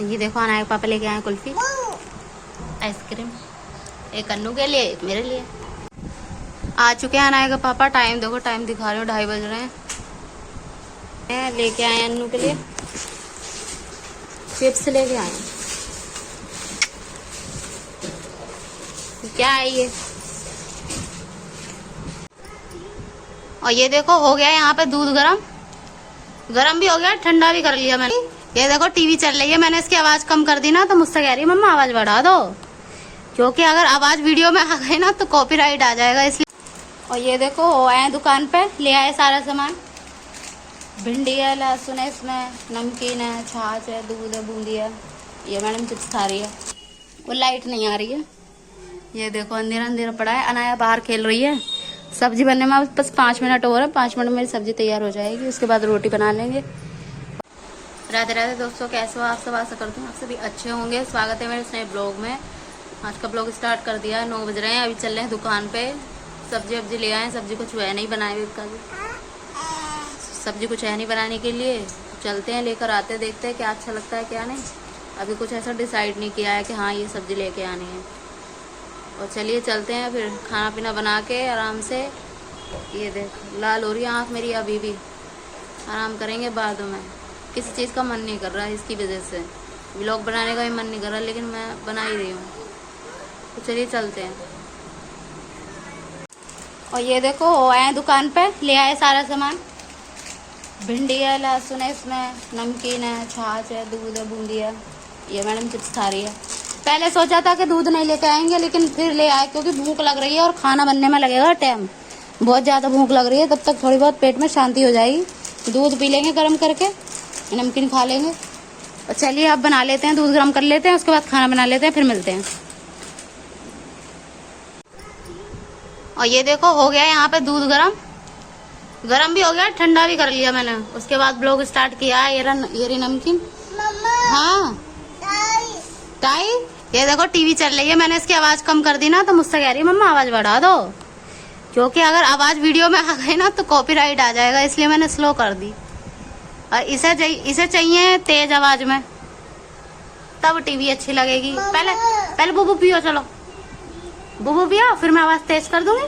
ये देखो अनाया पापा लेके आए कुल्फी आइसक्रीम, एक अन्नू के लिए एक मेरे लिए। आ चुके हैं अनाया का पापा। टाइम देखो, टाइम दिखा रहे हो 2:30 बज रहे हैं। लेके आए अन्नू के लिए चिप्स लेके आए। क्या है ये? और ये देखो हो गया यहाँ पे दूध गरम भी हो गया, ठंडा भी कर लिया मैंने। ये देखो टीवी चल रही है, मैंने इसकी आवाज कम कर दी ना तो मुझसे कह रही है मम्मा आवाज बढ़ा दो, क्योंकि अगर आवाज वीडियो में आ गई ना तो कॉपीराइट आ जाएगा इसलिए। और ये देखो आए दुकान पे, ले आए सारा सामान। भिंडी है, लहसुन है, इसमें नमकीन है, छाछ है, दूध है, बूंदी है। ये मैडम चिप्स खा रही है, वो लाइट नहीं आ रही है। ये देखो अंधेरा अंधेरा पड़ा है। अनाया बाहर खेल रही है। सब्जी बनने में बस 5 मिनट और है। 5 मिनट में मेरी सब्जी तैयार हो जाएगी, उसके बाद रोटी बना लेंगे। राधे राधे दोस्तों, कैसे हो आप सब? आशा करती हूँ आप सभी अच्छे होंगे। स्वागत है मेरे इस नए ब्लॉग में। आज का ब्लॉग स्टार्ट कर दिया है, 9 बज रहे हैं। अभी चल रहे हैं दुकान पे, सब्जी वब्जी ले आए। सब्जी कुछ है नहीं बनाए हुए, का सब्जी कुछ है नहीं बनाने के लिए। चलते हैं, लेकर आते, देखते हैं क्या अच्छा लगता है क्या नहीं। अभी कुछ ऐसा डिसाइड नहीं किया है कि हाँ ये सब्जी लेके आनी है। और चलिए चलते हैं, फिर खाना पीना बना के आराम से। ये देख लाल हो रही है आँख मेरी, अभी भी आराम करेंगे बाद में। किसी चीज़ का मन नहीं कर रहा है, इसकी वजह से व्लॉग बनाने का भी मन नहीं कर रहा, लेकिन मैं बना ही रही हूँ। तो चलिए चलते हैं। और ये देखो आए दुकान पे, ले आए सारा सामान। भिंडी है, लहसुन है, इसमें नमकीन है, छाछ है, दूध है, बूंदी है। ये मैडम चिप्स खा रही है। पहले सोचा था कि दूध नहीं लेके आएंगे, लेकिन फिर ले आए क्योंकि भूख लग रही है और खाना बनने में लगेगा टाइम। बहुत ज़्यादा भूख लग रही है, तब तक थोड़ी बहुत पेट में शांति हो जाएगी। दूध पी लेंगे गर्म करके, नमकीन खा लेंगे। और चलिए अब बना लेते हैं, दूध गर्म कर लेते हैं, उसके बाद खाना बना लेते हैं, फिर मिलते हैं। और ये देखो हो गया यहाँ पे दूध गरम भी हो गया, ठंडा भी कर लिया मैंने। उसके बाद ब्लॉग स्टार्ट किया है। ये रही नमकीन। हाँ टाई। ये देखो टीवी चल रही है, मैंने इसकी आवाज कम कर दी ना तो मुझसे कह रही है मम्मा आवाज बढ़ा दो, क्योंकि अगर आवाज वीडियो में आ गई ना तो कॉपीराइट आ जाएगा, इसलिए मैंने स्लो कर दी। और इसे चाहिए तेज आवाज में, तब टीवी अच्छी लगेगी। पहले बुबू पियो, चलो बुबू पियो, फिर मैं आवाज तेज कर दूंगी।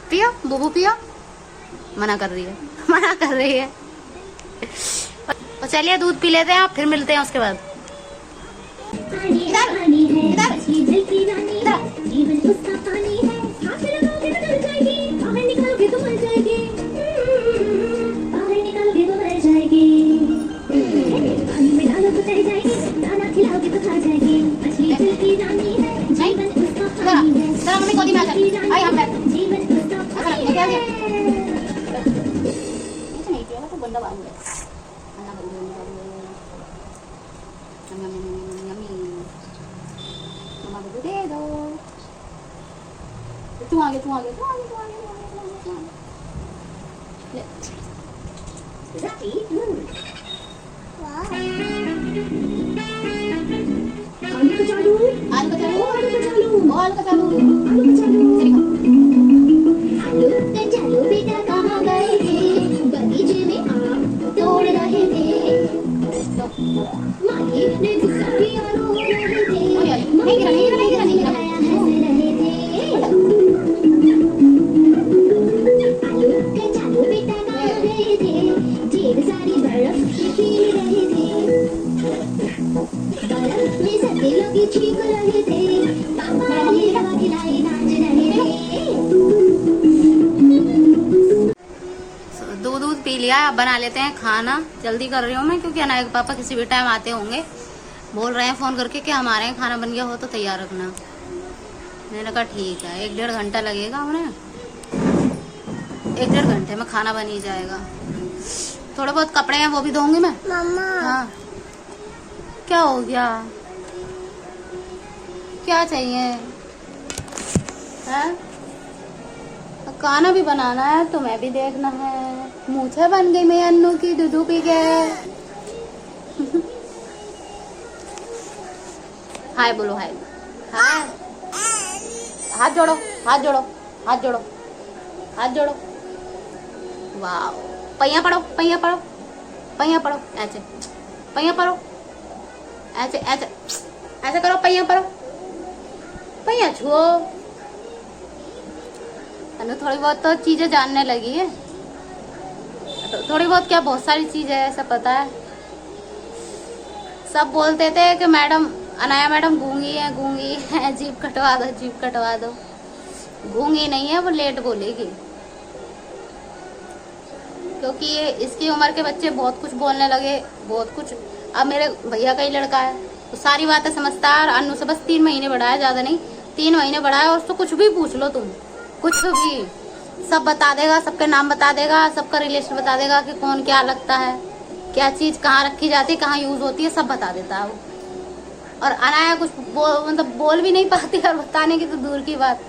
पियो बुबू पियो। मना कर रही है, मना कर रही है। और चलिए दूध पी लेते हैं, फिर मिलते हैं उसके बाद। तू आगे आलू बेटा कहाँ गए थे, बगीचे में आम तोड़ रहे थे, माली ने गुस्सा किया रो रहे थे, नहीं गिरा दूध पी लिया। अब बना लेते हैं खाना। जल्दी कर रही हूँ मैं, क्योंकि अनाया के पापा किसी भी टाइम आते होंगे। बोल रहे हैं फोन करके कि हमारे यहाँ खाना बन गया हो तो तैयार रखना। मैंने कहा ठीक है, 1-1.5 घंटा लगेगा उन्हें। 1-1.5 घंटे में खाना बन ही जाएगा। थोड़े बहुत कपड़े हैं वो भी धोऊंगी मैं। हाँ क्या हो गया, क्या चाहिए है? खाना भी बनाना है, तुम्हें भी देखना है। मूछे बन गई मेरी अन्नू की, दूध पी के। हाय बोलो, हाय हाय। हाथ जोड़ो, हाथ जोड़ो, हाथ जोड़ो, हाथ जोड़ो। वाह, पहिया पड़ो, पहिया पड़ो, पहिया पड़ो, ऐसे पहिया पड़ो, ऐसे ऐसे ऐसे करो, पहिया पर पहिया छुओ। अनु थोड़ी बहुत तो चीजें जानने लगी है, तो थोड़ी बहुत क्या बहुत सारी चीजें है, ऐसा पता है। सब बोलते थे कि मैडम अनाया मैडम गूंगी है, जीभ कटवा दो, जीभ कटवा दो। गूंगी नहीं है, वो लेट बोलेगी, क्योंकि ये इसकी उम्र के बच्चे बहुत कुछ बोलने लगे, बहुत कुछ। अब मेरे भैया का ही लड़का है, तो सारी बातें समझता है। और अनु से बस 3 महीने बड़ा है, ज्यादा नहीं, 3 महीने बड़ा है। और उसको कुछ भी पूछ लो तुम, कुछ भी, सब बता देगा, सबके नाम बता देगा, सबका रिलेशन बता देगा कि कौन क्या लगता है, क्या चीज कहाँ रखी जाती है, कहाँ यूज होती है, सब बता देता है वो। और अनाया कुछ मतलब बोल भी नहीं पाती, और बताने की तो दूर की बात।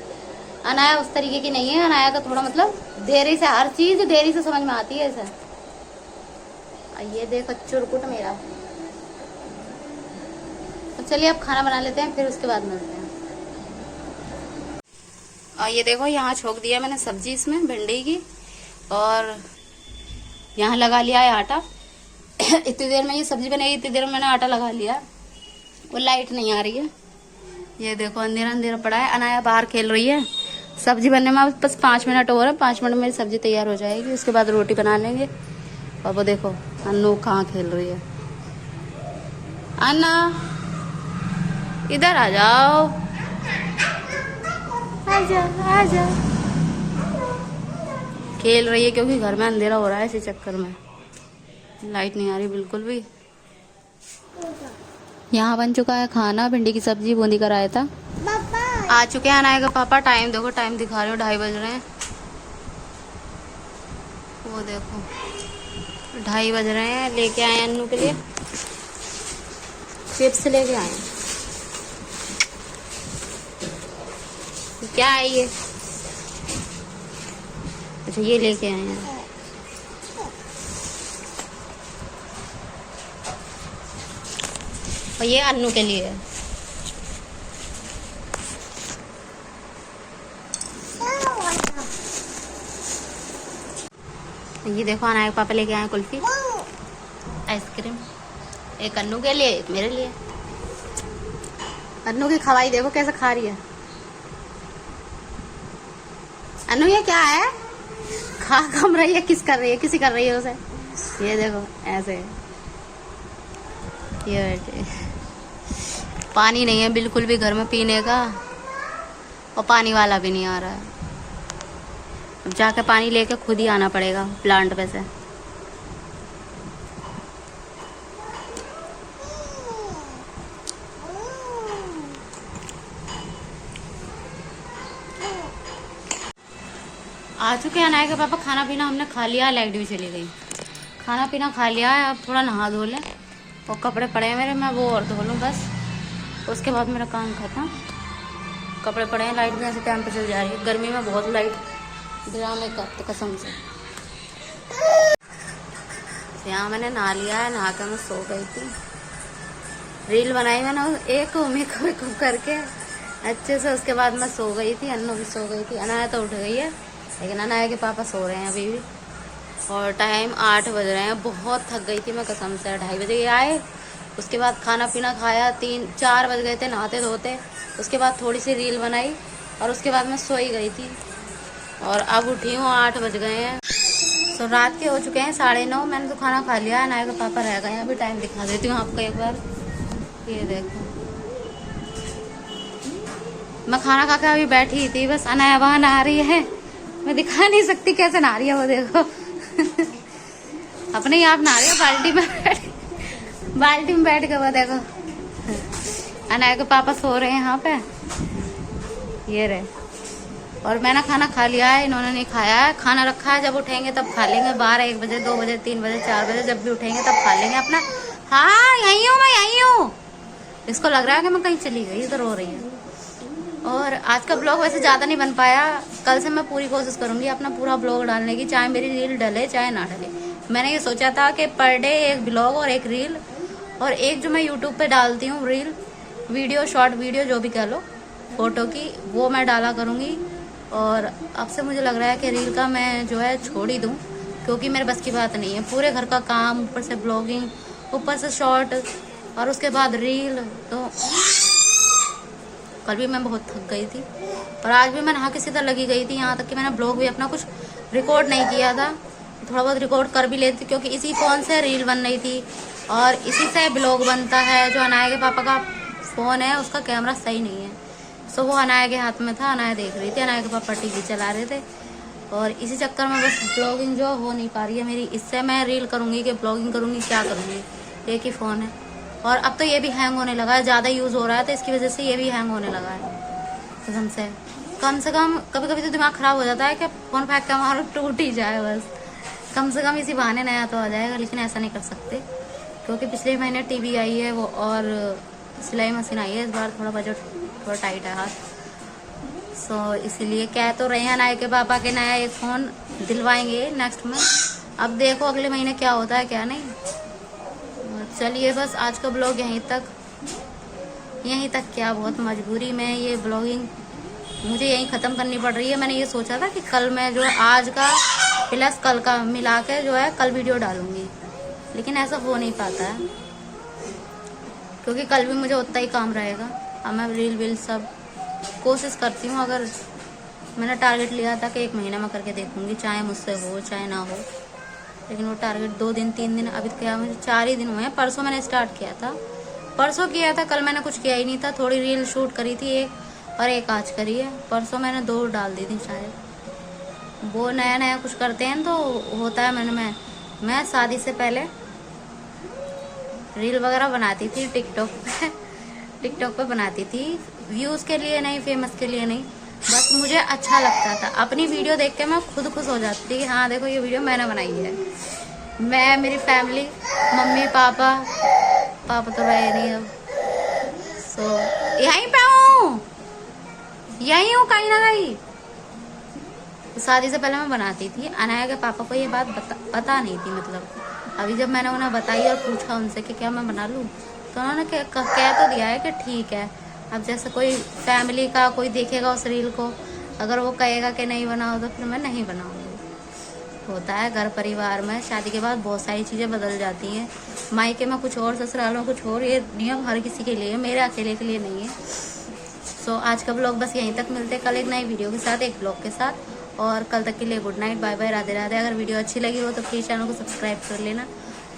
अनाया उस तरीके की नहीं है। अनाया का थोड़ा मतलब देरी से, हर चीज देरी से समझ में आती है ऐसा। ये देखो चुरकुट मेरा। तो चलिए अब खाना बना लेते हैं, फिर उसके बाद मिलते हैं। और ये देखो यहाँ छोक दिया मैंने सब्जी इसमें भिंडी की, और यहाँ लगा लिया है आटा। इतनी देर में ये सब्जी बनेगी, इतनी देर में मैंने आटा लगा लिया। वो लाइट नहीं आ रही है, ये देखो अंधेरा अंधेरा पड़ा है। अनाया बाहर खेल रही है। सब्जी बनने में बस 5 मिनट और है, 5 मिनट में मेरी सब्जी तैयार हो जाएगी, उसके बाद रोटी बना लेंगे। और वो देखो अन्नू कहाँ खेल रही है। अन्ना इधर आ जाओ, आजा आजा। खेल रही है क्योंकि घर में अंधेरा हो रहा है, इसी चक्कर में लाइट नहीं आ रही बिल्कुल भी। यहाँ बन चुका है खाना, भिंडी की सब्जी, बूंदी का रायता। आ चुके हैं अनाया का पापा। टाइम देखो, टाइम दिखा रहे हो, 2:30 बज रहे हैं। वो देखो 2:30 बज रहे हैं। लेके आए अन्नू के लिए चिप्स, लेके आए। क्या है ये? अच्छा ये लेके आए हैं। और ये अन्नू के लिए है। ये देखो अनाया के पापा लेके आए कुल्फी, आइसक्रीम। एक अन्नू के लिए, एक मेरे लिए। अन्नू की खवाई देखो कैसे खा रही है। अन्नू ये क्या है? खा कम रही है, किस कर रही है, किसी कर रही है उसे। ये देखो ऐसे, ये बैठे। पानी नहीं है बिल्कुल भी घर में पीने का, और पानी वाला भी नहीं आ रहा है। अब जाके पानी लेके खुद ही आना पड़ेगा प्लांट पे से। आ चुके हैं अनाया के पापा। खाना पीना हमने खा लिया, लाइट भी चली गई। खाना पीना खा लिया है, अब थोड़ा नहा धो लें। और कपड़े पड़े हैं मेरे, मैं वो और धो लूँ बस, उसके बाद मेरा काम खत्म। कपड़े पड़े हैं, लाइट भी ऐसे टाइम पे चल जा रही है। गर्मी में बहुत लाइट ड्रामे का तो कसम से। यहाँ मैंने नहा लिया है, नहा कर मैं सो गई थी। रील बनाई मैंने एक मेकअप करके अच्छे से, उसके बाद मैं सो गई थी। अन्नू भी सो गई थी। अनाया तो उठ गई है, लेकिन अनाया के पापा सो रहे हैं अभी भी। और टाइम 8 बज रहे हैं। बहुत थक गई थी मैं कसम से। 2:30 बजे आए, उसके बाद खाना पीना खाया, 3-4 बज गए थे नहाते धोते। उसके बाद थोड़ी सी रील बनाई, और उसके बाद मैं सोई गई थी। और अब उठी हूँ, 8 बज गए हैं। तो रात के हो चुके हैं 9:30। मैंने तो खाना खा लिया है, अनाया के पापा रह गए हैं। अभी टाइम दिखा देती हूँ आपको एक बार। ये देखो मैं खाना खा के अभी बैठी थी, बस अनाया वहाँ नहा रही है। मैं दिखा नहीं सकती कैसे नहा रही है, वो देखो। अपने ही आप नहा रही है, बाल्टी में बैठ के। वो देखो अनाया के पापा सो रहे हैं यहाँ पे, ये रहे। और मैंने खाना खा लिया है, इन्होंने नहीं खाया है। खाना रखा है, जब उठेंगे तब खा लेंगे। 12, 1 बजे, 2 बजे, 3 बजे, 4 बजे, जब भी उठेंगे तब खा लेंगे अपना। हाँ यहीं हूँ मैं, यहीं हूँ। इसको लग रहा है कि मैं कहीं चली गई, इधर रो रही है। और आज का ब्लॉग वैसे ज़्यादा नहीं बन पाया। कल से मैं पूरी कोशिश करूँगी अपना पूरा ब्लॉग डालने की, चाहे मेरी रील डले चाहे ना डले। मैंने ये सोचा था कि पर डे एक ब्लॉग और एक रील, और एक जो मैं यूट्यूब पे डालती हूँ रील, वीडियो, शॉर्ट वीडियो जो भी कह लो, फोटो की, वो मैं डाला करूँगी। और अब से मुझे लग रहा है कि रील का मैं जो है छोड़ ही दूँ, क्योंकि मेरे बस की बात नहीं है। पूरे घर का काम, ऊपर से ब्लॉगिंग, ऊपर से शॉर्ट, और उसके बाद रील। तो कल भी मैं बहुत थक गई थी, और आज भी मैं नहा के सीधा लगी गई थी। यहाँ तक कि मैंने ब्लॉग भी अपना कुछ रिकॉर्ड नहीं किया था, थोड़ा बहुत रिकॉर्ड कर भी लेती क्योंकि इसी फ़ोन से रील बन रही थी और इसी से ब्लॉग बनता है। जो अनाया के पापा का फ़ोन है उसका कैमरा सही नहीं है, सो वो अनाया के हाथ में था, अनाया देख रही थी, अनाया के पापा टीवी चला रहे थे, और इसी चक्कर में बस ब्लॉगिंग जो हो नहीं पा रही है मेरी। इससे मैं रील करूँगी कि ब्लॉगिंग करूँगी, क्या करूँगी, एक ही फ़ोन है। और अब तो ये भी हैंग होने लगा है, ज़्यादा यूज़ हो रहा है तो इसकी वजह से ये भी हैंग होने लगा है कसम से। कम से कम कभी कभी तो दिमाग ख़राब हो जाता है कि फ़ोन फेंक के हमारा टूट ही जाए बस, कम से कम इसी बहाने नया तो आ जाएगा। लेकिन ऐसा नहीं कर सकते क्योंकि पिछले महीने टीवी आई है वो, और सिलाई मशीन आई है। इस बार थोड़ा बजट थोड़ा टाइट है हाथ, सो इसीलिए कह तो रहे हैं अनाया के पापा के नया एक फ़ोन दिलवाएंगे नेक्स्ट में। अब देखो अगले महीने क्या होता है क्या नहीं। चलिए बस आज का ब्लॉग यहीं तक क्या, बहुत मजबूरी में ये ब्लॉगिंग मुझे यहीं ख़त्म करनी पड़ रही है। मैंने ये सोचा था कि कल मैं जो है आज का प्लस कल का मिला के जो है कल वीडियो डालूंगी, लेकिन ऐसा हो नहीं पाता है क्योंकि कल भी मुझे उतना ही काम रहेगा। अब मैं रील सब कोशिश करती हूँ, अगर मैंने टारगेट लिया था कि 1 महीना में करके देखूंगी, चाहे मुझसे हो चाहे ना हो, लेकिन वो टारगेट 2 दिन 3 दिन, अभी क्या मुझे 4 ही दिन हुए हैं। परसों मैंने स्टार्ट किया था, परसों किया था, कल मैंने कुछ किया ही नहीं था। थोड़ी रील शूट करी थी एक, और एक आज करी है। परसों मैंने 2 डाल दी थी शायद। वो नया नया कुछ करते हैं तो होता है। मैं शादी से पहले रील वगैरह बनाती थी टिकटॉक पे बनाती थी, व्यूज़ के लिए नहीं, फेमस के लिए नहीं, बस मुझे अच्छा लगता था। अपनी वीडियो देख के मैं खुद खुश हो जाती थी कि हाँ देखो ये वीडियो मैंने बनाई है। मैं, मेरी फैमिली, मम्मी पापा तो रहे नहीं अब, सो यहीं पे हूँ, यहीं हूँ कहीं ना कहीं। शादी से पहले मैं बनाती थी। अनाया के पापा को ये बात पता नहीं थी, मतलब अभी जब मैंने उन्हें बताई और पूछा उनसे कि क्या मैं बना लूँ, तो उन्होंने कह तो दिया है कि ठीक है। अब जैसे कोई फैमिली का कोई देखेगा उस रील को, अगर वो कहेगा कि नहीं बनाओ तो फिर मैं नहीं बनाऊँगी। होता है घर परिवार में, शादी के बाद बहुत सारी चीज़ें बदल जाती हैं। मायके में कुछ और, ससुराल में कुछ और, ये नियम हर किसी के लिए है, मेरे अकेले के लिए नहीं है। सो आज का ब्लॉग बस यहीं तक, मिलते हैं कल एक नई वीडियो के साथ, एक ब्लॉग के साथ। और कल तक के लिए good night, bye bye, Radhe Radhe. अगर वीडियो अच्छी लगी हो तो प्लीज़ चैनल को सब्सक्राइब कर लेना,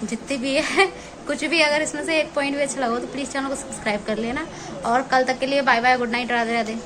जितनी भी है कुछ भी, अगर इसमें से एक पॉइंट भी अच्छा लगा हो तो प्लीज़ चैनल को सब्सक्राइब कर लेना। और कल तक के लिए bye bye, good night, Radhe Radhe.